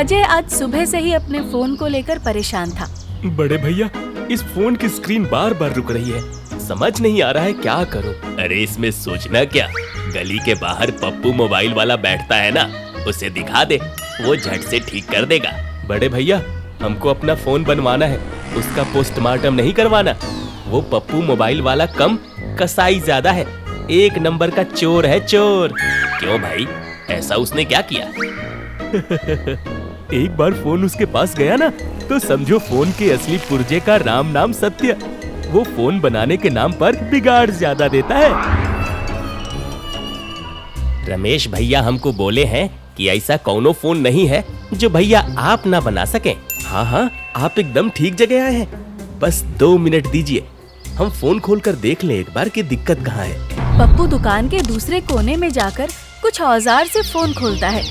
अजय आज सुबह से ही अपने फोन को लेकर परेशान था। बड़े भैया, इस फोन की स्क्रीन बार बार रुक रही है, समझ नहीं आ रहा है क्या करूं। अरे इसमें सोचना क्या, गली के बाहर पप्पू मोबाइल वाला बैठता है ना, उसे दिखा दे, वो झट से ठीक कर देगा। बड़े भैया, हमको अपना फोन बनवाना है, उसका पोस्टमार्टम नहीं करवाना। वो पप्पू मोबाइल वाला कम, कसाई ज्यादा है, एक नंबर का चोर है, चोर। क्यों भाई, ऐसा उसने क्या किया? एक बार फोन उसके पास गया ना, तो समझो फोन के असली पुर्जे का राम नाम सत्य। वो फोन बनाने के नाम पर बिगाड़ ज्यादा देता है। रमेश भैया हमको बोले हैं कि ऐसा कौनो फोन नहीं है जो भैया आप ना बना सकें। हाँ हाँ, आप एकदम ठीक जगह आए हैं। बस 2 मिनट दीजिए, हम फोन खोलकर देख लें एक बार कि दिक्कत कहाँ है। पप्पू दुकान के दूसरे कोने में जाकर कुछ औजार से फोन खोलता है।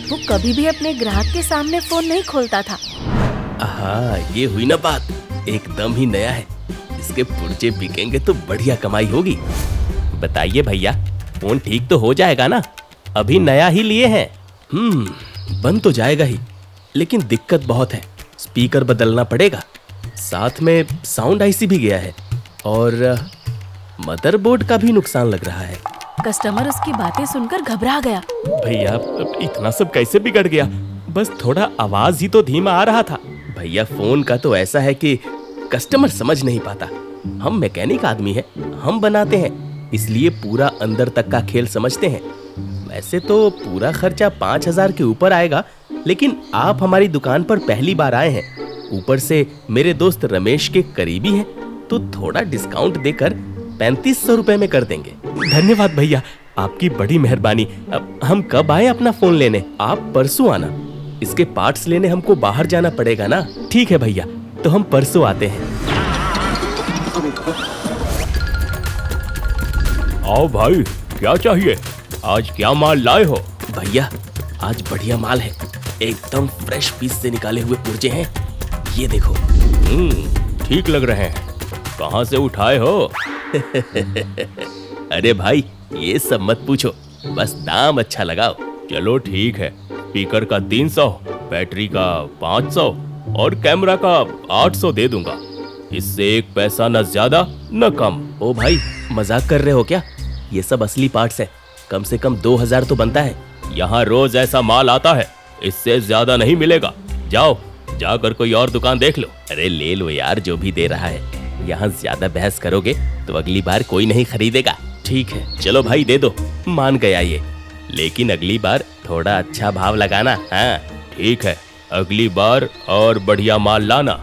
वो कभी भी अपने ग्राहक के सामने फोन नहीं खोलता था। हाँ, ये हुई ना बात, एकदम ही नया है, इसके पुर्जे बिकेंगे तो बढ़िया कमाई होगी। बताइए भैया, फोन ठीक तो हो जाएगा ना? अभी नया ही लिए हैं। बन तो जाएगा ही, लेकिन दिक्कत बहुत है। स्पीकर बदलना पड़ेगा, साथ में साउंड आईसी भी गया है और मदरबोर्ड का भी नुकसान लग रहा है। कस्टमर उसकी बातें सुनकर घबरा गया। भैया, इतना सब कैसे बिगड़ गया? बस थोड़ा आवाज ही तो धीमा आ रहा था। भैया, फोन का तो ऐसा है कि कस्टमर समझ नहीं पाता। हम मैकेनिक आदमी हैं, हम बनाते हैं, इसलिए पूरा अंदर तक का खेल समझते हैं। वैसे तो पूरा खर्चा 5,000 के ऊपर आएगा, लेकिन आप हमारी दुकान पर पहली बार आए हैं, ऊपर से मेरे दोस्त रमेश के करीबी हैं, तो थोड़ा डिस्काउंट देकर 3500 रुपए में कर देंगे। धन्यवाद भैया, आपकी बड़ी मेहरबानी। अब हम कब आए अपना फोन लेने? आप परसों आना, इसके पार्ट्स लेने हमको बाहर जाना पड़ेगा ना। ठीक है भैया, तो हम परसों आते हैं। आओ भाई, क्या चाहिए? आज क्या माल लाए हो? भैया, आज बढ़िया माल है, एकदम फ्रेश पीस से निकाले हुए पुर्जे हैं, ये देखो। ठीक लग रहे हैं। कहाँ से उठाए हो? अरे भाई, ये सब मत पूछो, बस दाम अच्छा लगाओ। चलो ठीक है, स्पीकर का 300, बैटरी का 500 और कैमरा का 800 दे दूंगा। इससे 1 पैसा न ज्यादा न कम। ओ भाई, मजाक कर रहे हो क्या? ये सब असली पार्ट्स है, कम से कम 2000 तो बनता है। यहाँ रोज ऐसा माल आता है, इससे ज्यादा नहीं मिलेगा। जाओ, जाकर कोई और दुकान देख लो। अरे ले लो यार, जो भी दे रहा है। यहाँ ज्यादा बहस करोगे तो अगली बार कोई नहीं खरीदेगा। ठीक है, चलो भाई दे दो, मान गया ये, लेकिन अगली बार थोड़ा अच्छा भाव लगाना। हाँ ठीक है, अगली बार और बढ़िया माल लाना।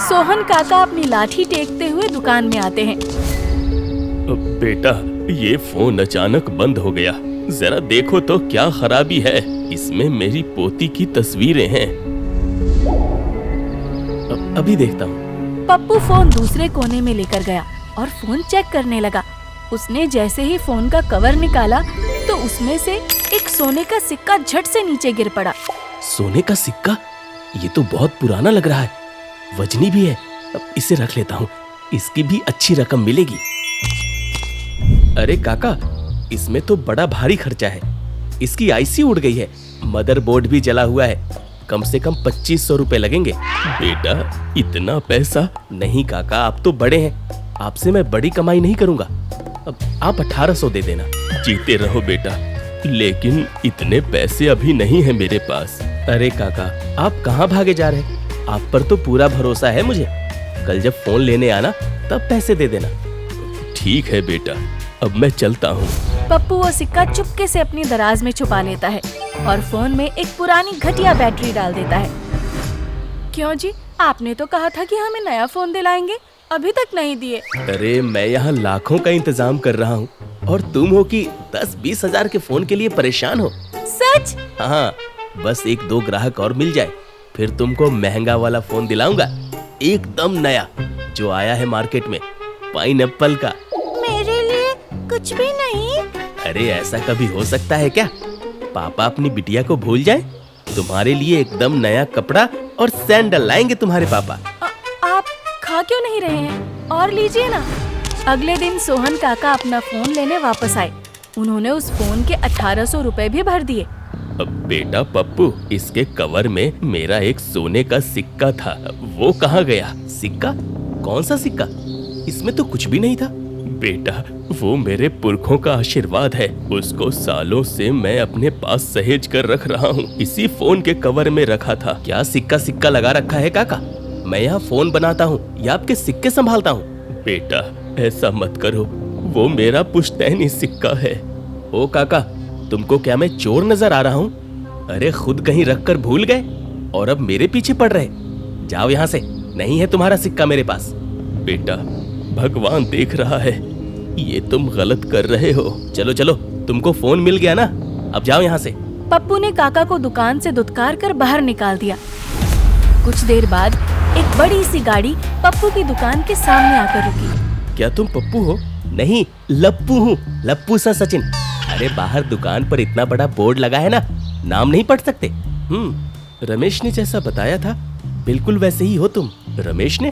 सोहन काका अपनी लाठी टेकते हुए दुकान में आते हैं। बेटा, ये फोन अचानक बंद हो गया, जरा देखो तो क्या खराबी है। इसमें मेरी पोती की तस्वीरें हैं। अभी देखता हूँ। पप्पू फोन दूसरे कोने में लेकर गया और फोन चेक करने लगा। उसने जैसे ही फोन का कवर निकाला तो उसमें से एक सोने का सिक्का झट से नीचे गिर पड़ा। सोने का सिक्का? ये तो बहुत पुराना लग रहा है, वजनी भी है। अब इसे रख लेता हूँ, इसकी भी अच्छी रकम मिलेगी। अरे काका, इसमें तो बड़ा भारी खर्चा है। इसकी आईसी उड़ गई है, मदरबोर्ड भी जला हुआ है, कम से कम 2500 रुपए लगेंगे। बेटा, इतना पैसा नहीं काका, आप तो बड़े हैं, आपसे मैं बड़ी कमाई नहीं करूंगा। अब आप 1800 दे देना। जीते रहो बेटा, लेकिन इतने पैसे अभी नहीं है मेरे पास। अरे काका, आप कहाँ भागे जा रहे हैं? आप पर तो पूरा भरोसा है मुझे। कल जब फोन लेने आना तब पैसे दे देना। ठीक है बेटा, अब मैं चलता हूँ। पप्पू वो सिक्का चुपके से अपनी दराज में छुपा लेता है और फोन में एक पुरानी घटिया बैटरी डाल देता है। क्यों जी, आपने तो कहा था कि हमें नया फोन दिलाएंगे, अभी तक नहीं दिए। अरे मैं यहाँ लाखों का इंतजाम कर रहा हूँ और तुम हो कि 10-20 हजार के फोन के लिए परेशान हो। सच? हाँ, बस 1-2 ग्राहक और मिल जाए, फिर तुमको महंगा वाला फोन दिलाऊंगा, एकदम नया, जो आया है मार्केट में, पाइनएप्पल का। मेरे लिए कुछ भी नहीं? अरे ऐसा कभी हो सकता है क्या? पापा अपनी बिटिया को भूल जाए? तुम्हारे लिए एकदम नया कपड़ा और सैंडल लाएंगे तुम्हारे पापा। आप खा क्यों नहीं रहे हैं? और लीजिए ना। अगले दिन सोहन काका अपना फोन लेने वापस आए। उन्होंने उस फोन के 1800 रुपए भी भर दिए। अब बेटा पप्पू, इसके कवर में मेरा एक सोने का सिक्का था, वो कहाँ गया? सिक्का? कौन सा सिक्का? इसमें तो कुछ भी नहीं था। बेटा वो मेरे पुरखों का आशीर्वाद है, उसको सालों से मैं अपने पास सहेज कर रख रहा हूँ। इसी फोन के कवर में रखा था। क्या सिक्का सिक्का लगा रखा है काका? मैं यहाँ फोन बनाता हूँ या आपके सिक्के संभालता हूँ? बेटा ऐसा मत करो, वो मेरा पुश्तैनी सिक्का है। ओ काका, तुमको क्या मैं चोर नजर आ रहा हूँ? अरे खुद कहीं रख कर भूल गए और अब मेरे पीछे पड़ रहे। जाओ यहाँ से, नहीं है तुम्हारा सिक्का मेरे पास। बेटा भगवान देख रहा है, ये तुम गलत कर रहे हो। चलो चलो, तुमको फोन मिल गया ना, अब जाओ यहाँ से। पप्पू ने काका को दुकान से धुतकार कर बाहर निकाल दिया। कुछ देर बाद एक बड़ी सी गाड़ी पप्पू की दुकान के सामने आकर रुकी। क्या तुम पप्पू हो? नहीं, लप्पू हूँ, लप्पू सा सचिन। अरे बाहर दुकान पर इतना बड़ा बोर्ड लगा है ना, नाम नहीं पढ़ सकते? रमेश ने जैसा बताया था बिल्कुल वैसे ही हो तुम। रमेश ने?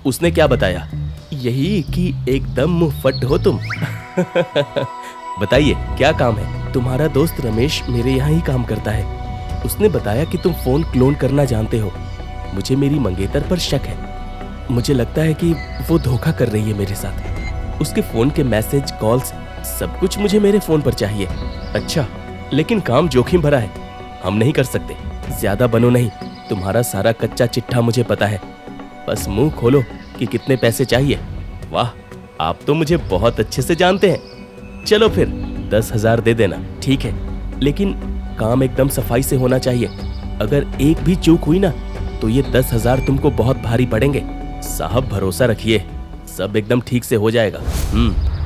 उसने क्या बताया? यही कि एकदम मुंह फट हो तुम। बताइए क्या काम है? तुम्हारा दोस्त रमेश मेरे यहाँ ही काम करता है। उसने बताया कि तुम फोन क्लोन करना जानते हो। मुझे मेरी मंगेतर पर शक है। मुझे लगता है कि वो धोखा कर रही है मेरे साथ। उसके फोन के मैसेज, कॉल्स, सब कुछ मुझे मेरे फोन पर चाहिए। अच्छा, लेकिन काम जोखिम भरा है, हम नहीं कर सकते। ज्यादा बनो नहीं, तुम्हारा सारा कच्चा चिट्ठा मुझे पता है। बस मुंह खोलो कि कितने पैसे चाहिए। वाह, आप तो मुझे बहुत अच्छे से जानते हैं। चलो फिर 10,000 दे देना। ठीक है, लेकिन काम एकदम सफाई से होना चाहिए। अगर एक भी चूक हुई ना तो ये 10,000 तुमको बहुत भारी पड़ेंगे। साहब भरोसा रखिए, सब एकदम ठीक से हो जाएगा।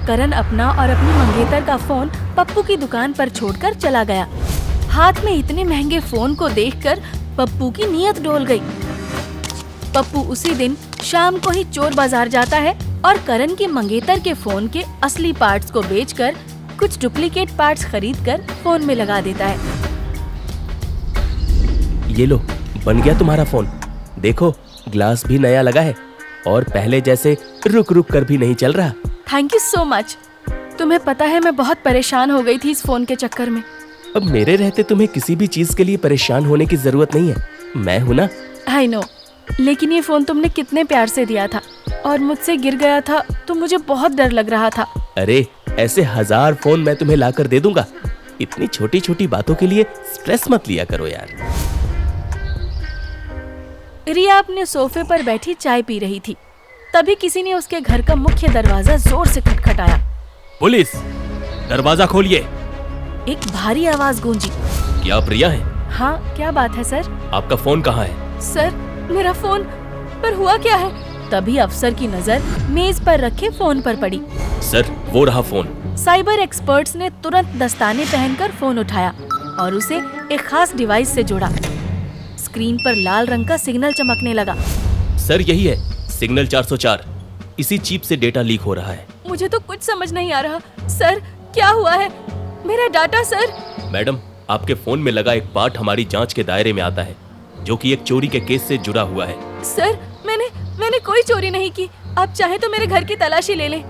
करण अपना और अपनी मंगेतर का फोन पप्पू की दुकान पर छोड़कर चला गया। हाथ में इतने महंगे फोन को देखकर पप्पू की नीयत डोल गई। पप्पू उसी दिन शाम को ही चोर बाजार जाता है और करण की मंगेतर के फोन के असली पार्ट्स को बेचकर कुछ डुप्लीकेट पार्ट्स खरीदकर फोन में लगा देता है। ये लो, बन गया तुम्हारा फोन। देखो, ग्लास भी नया लगा है और पहले जैसे रुक रुक कर भी नहीं चल रहा। Thank you so much. तुम्हें पता है मैं बहुत परेशान हो गई थी इस फोन के चक्कर में। अब मेरे रहते तुम्हें किसी भी चीज के लिए परेशान होने की जरूरत नहीं है, मैं हूं ना। आई नो, लेकिन ये फोन तुमने कितने प्यार से दिया था और मुझसे गिर गया था तो मुझे बहुत डर लग रहा था। अरे ऐसे 1000 फोन मैं तुम्हें ला कर दे दूंगा। इतनी छोटी छोटी बातों के लिए स्ट्रेस मत लिया करो यार। रिया अपने सोफे पर बैठी चाय पी रही थी। तभी किसी ने उसके घर का मुख्य दरवाजा जोर से खटखटाया। पुलिस, दरवाजा खोलिए। एक भारी आवाज गूंजी। क्या प्रिया है? हाँ, क्या बात है सर? आपका फोन कहाँ है? सर, मेरा फोन, पर हुआ क्या है? तभी अफसर की नजर मेज पर रखे फोन पर पड़ी। सर, वो रहा फोन। साइबर एक्सपर्ट्स ने तुरंत दस्ताने पहनकर फोन उठाया और उसे एक खास डिवाइस से जोड़ा। स्क्रीन पर लाल रंग का सिग्नल चमकने लगा। सर, यही है सिग्नल 404। इसी चिप से डेटा लीक हो रहा है। मुझे तो कुछ समझ नहीं आ रहा। सर, क्या हुआ है? मेरा डाटा सर। मैडम, आपके फोन में लगा एक पार्ट हमारी जांच के दायरे में आता है, जो कि एक चोरी के केस से जुड़ा हुआ है। सर, मैंने कोई चोरी नहीं की। आप चाहे तो मेरे घर की तलाशी ले लें।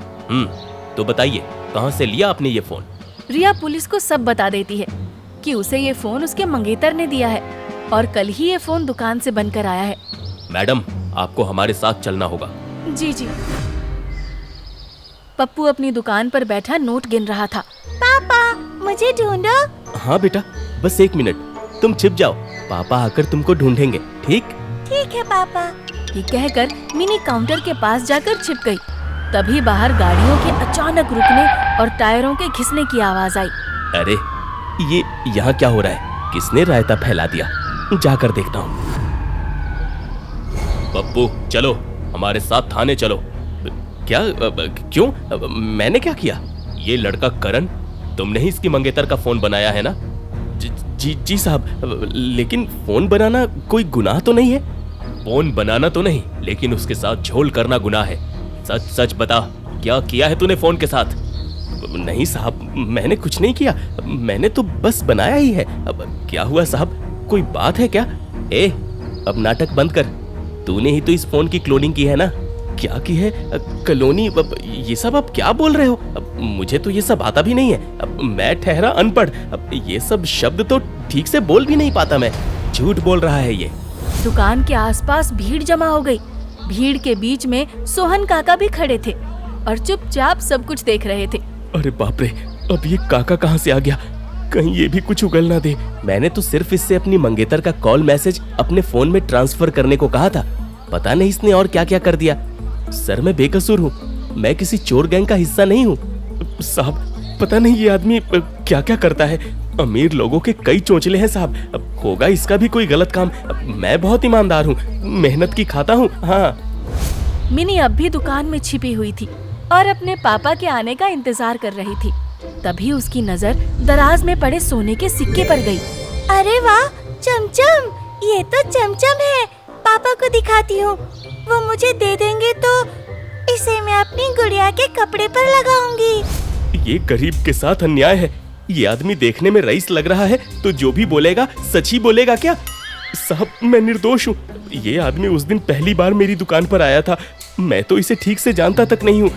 तो बताइए, कहाँ से लिया आपने ये फोन? रिया पुलिस को सब बता देती है कि उसे ये फोन उसके मंगेतर ने दिया है और कल ही ये फोन दुकान से बनकर आया है। मैडम, आपको हमारे साथ चलना होगा। जी जी। पप्पू अपनी दुकान पर बैठा नोट गिन रहा था। पापा, मुझे ढूंढो। हाँ बेटा, बस 1 मिनट, तुम छिप जाओ, पापा आकर तुमको ढूंढेंगे। ठीक है पापा। ये कहकर मिनी काउंटर के पास जाकर छिप गई। तभी बाहर गाड़ियों के अचानक रुकने और टायरों के घिसने की आवाज आई। अरे ये यहाँ क्या हो रहा है? किसने रायता फैला दिया? जाकर देखता हूँ। पप्पू, चलो हमारे साथ थाने चलो। क्या? क्यों? मैंने क्या किया? ये लड़का करण, तुमने ही इसकी मंगेतर का फोन बनाया है ना? जी साहब, लेकिन फोन बनाना कोई गुनाह तो नहीं है। फोन बनाना तो नहीं, लेकिन उसके साथ झोल करना गुनाह है। सच सच बता, क्या किया है तूने फोन के साथ? नहीं साहब, मैंने कुछ नहीं किया, मैंने तो बस बनाया ही है। अब क्या हुआ साहब, कोई बात है क्या? अब नाटक बंद कर। तूने ही तो इस फोन की क्लोनिंग की है ना? क्या की है कॉलोनी, ये सब आप क्या बोल रहे हो? मुझे तो ये सब आता भी नहीं है। मैं ठहरा अनपढ़, ये सब शब्द तो ठीक से बोल भी नहीं पाता मैं। झूठ बोल रहा है ये। दुकान के आसपास भीड़ जमा हो गई। भीड़ के बीच में सोहन काका भी खड़े थे और चुपचाप सब कुछ देख रहे थे। अरे बाप रे, अब ये काका कहाँ से आ गया? कहीं ये भी कुछ उगल ना दे। मैंने तो सिर्फ इससे अपनी मंगेतर का कॉल मैसेज अपने फोन में ट्रांसफर करने को कहा था। पता नहीं इसने और क्या क्या कर दिया। सर मैं बेकसूर हूँ, मैं किसी चोर गैंग का हिस्सा नहीं हूँ। साहब पता नहीं ये आदमी क्या क्या करता है। अमीर लोगों के कई चोंचले हैं साहब, होगा इसका भी कोई गलत काम। मैं बहुत ईमानदार हूँ, मेहनत की खाता हूँ। हाँ। मिनी अब भी दुकान में छिपी हुई थी और अपने पापा के आने का इंतजार कर रही थी। तभी उसकी नजर दराज में पड़े सोने के सिक्के पर गई। अरे वाह चमचम, ये तो चमचम है। पापा को दिखाती हूँ, वो मुझे दे देंगे तो इसे मैं अपनी गुड़िया के कपड़े पर लगाऊंगी। ये गरीब के साथ अन्याय है। ये आदमी देखने में रईस लग रहा है तो जो भी बोलेगा सच ही बोलेगा क्या? साहब मैं निर्दोष हूँ। ये आदमी उस दिन पहली बार मेरी दुकान पर आया था। मैं तो इसे ठीक से जानता तक नहीं हूँ।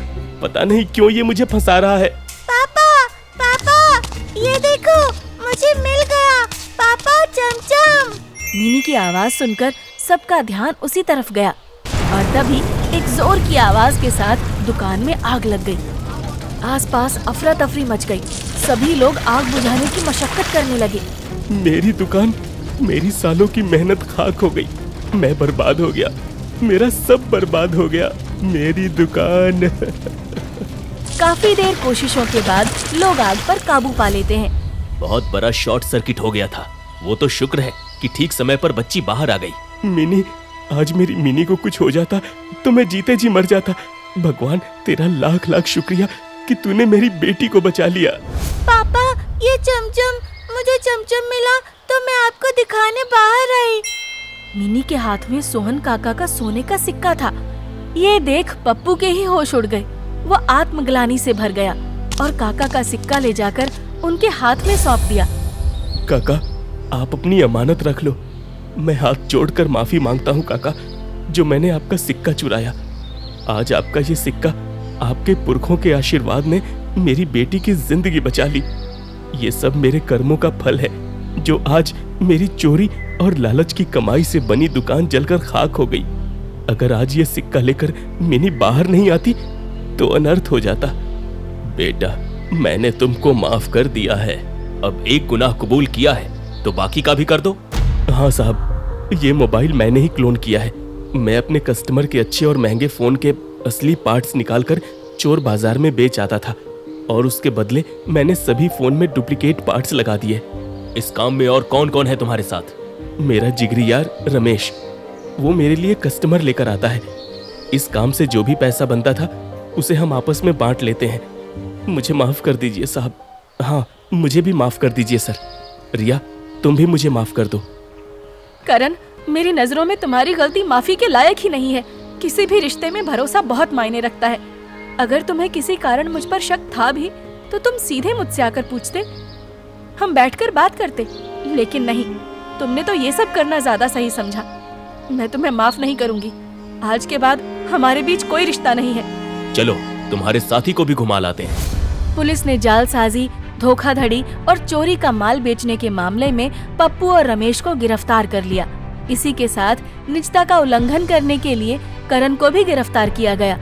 पता नहीं क्यों ये मुझे फंसा रहा है। पापा, पापा, ये देखो मुझे मिल गया। पापा चमचम। मिनी की आवाज सुनकर सबका ध्यान उसी तरफ गया और तभी एक जोर की आवाज के साथ दुकान में आग लग गई। आसपास अफरा तफरी मच गई। सभी लोग आग बुझाने की मशक्कत करने लगे। मेरी दुकान, मेरी सालों की मेहनत खाक हो गई। मैं बर्बाद हो गया, मेरा सब बर्बाद हो गया। मेरी दुकान। काफी देर कोशिशों के बाद लोग आग पर काबू पा लेते हैं। बहुत बड़ा शॉर्ट सर्किट हो गया था। वो तो शुक्र है कि ठीक समय पर बच्ची बाहर आ गई। मिनी, आज मेरी मिनी को कुछ हो जाता तो मैं जीते जी मर जाता। भगवान तेरा लाख लाख शुक्रिया कि तूने मेरी बेटी को बचा लिया। पापा ये चमचम, मुझे चमचम मिला तो मैं आपको दिखाने बाहर आई। मिनी के हाथ में सोहन काका का सोने का सिक्का था। ये देख पप्पू के ही होश उड़ गए। वो आत्मग्लानि से भर गया और काका का सिक्का ले जाकर उनके हाथ में सौंप दिया। काका आप अपनी अमानत रख लो। मैं हाथ जोड़कर माफी मांगता हूँ काका, जो मैंने आपका सिक्का चुराया। आज आपका ये सिक्का, आपके पुरखों के आशीर्वाद ने मेरी बेटी की जिंदगी बचा ली। ये सब मेरे कर्मों का फल है, जो आज मेरी चोरी और लालच की कमाई से बनी दुकान जलकर खाक हो गई। अगर आज ये सिक्का लेकर मिनी बाहर नहीं आती तो अनर्थ हो जाता। बेटा मैंने तुमको माफ कर दिया है। अब एक गुनाह कबूल किया है तो बाकी का भी कर दो। हाँ साहब, ये मोबाइल मैंने ही क्लोन किया है। मैं अपने कस्टमर के अच्छे और महंगे फोन के असली पार्ट्स निकालकर चोर बाजार में बेच आता था और उसके बदले मैंने सभी फोन में डुप्लीकेट पार्ट्स लगा दिए। इस काम में और कौन कौन है तुम्हारे साथ? मेरा जिगरी यार रमेश, वो मेरे लिए कस्टमर लेकर आता है। इस काम से जो भी पैसा बनता था उसे हम आपस में बांट लेते हैं। मुझे माफ कर दीजिए साहब। हाँ, मुझे भी माफ कर दीजिए सर। रिया तुम भी मुझे माफ कर दो। करण, मेरी नजरों में तुम्हारी गलती माफी के लायक ही नहीं है। किसी भी रिश्ते में भरोसा बहुत मायने रखता है। अगर तुम्हें किसी कारण मुझ पर शक था भी तो तुम सीधे मुझसे आकर पूछते, हम बैठकर बात करते। लेकिन नहीं, तुमने तो ये सब करना ज्यादा सही समझा। मैं तुम्हें माफ नहीं करूंगी। आज के बाद हमारे बीच कोई रिश्ता नहीं है। चलो तुम्हारे साथी को भी घुमा लाते हैं। पुलिस ने जालसाजी, धोखाधड़ी और चोरी का माल बेचने के मामले में पप्पू और रमेश को गिरफ्तार कर लिया। इसी के साथ निजता का उल्लंघन करने के लिए करण को भी गिरफ्तार किया गया।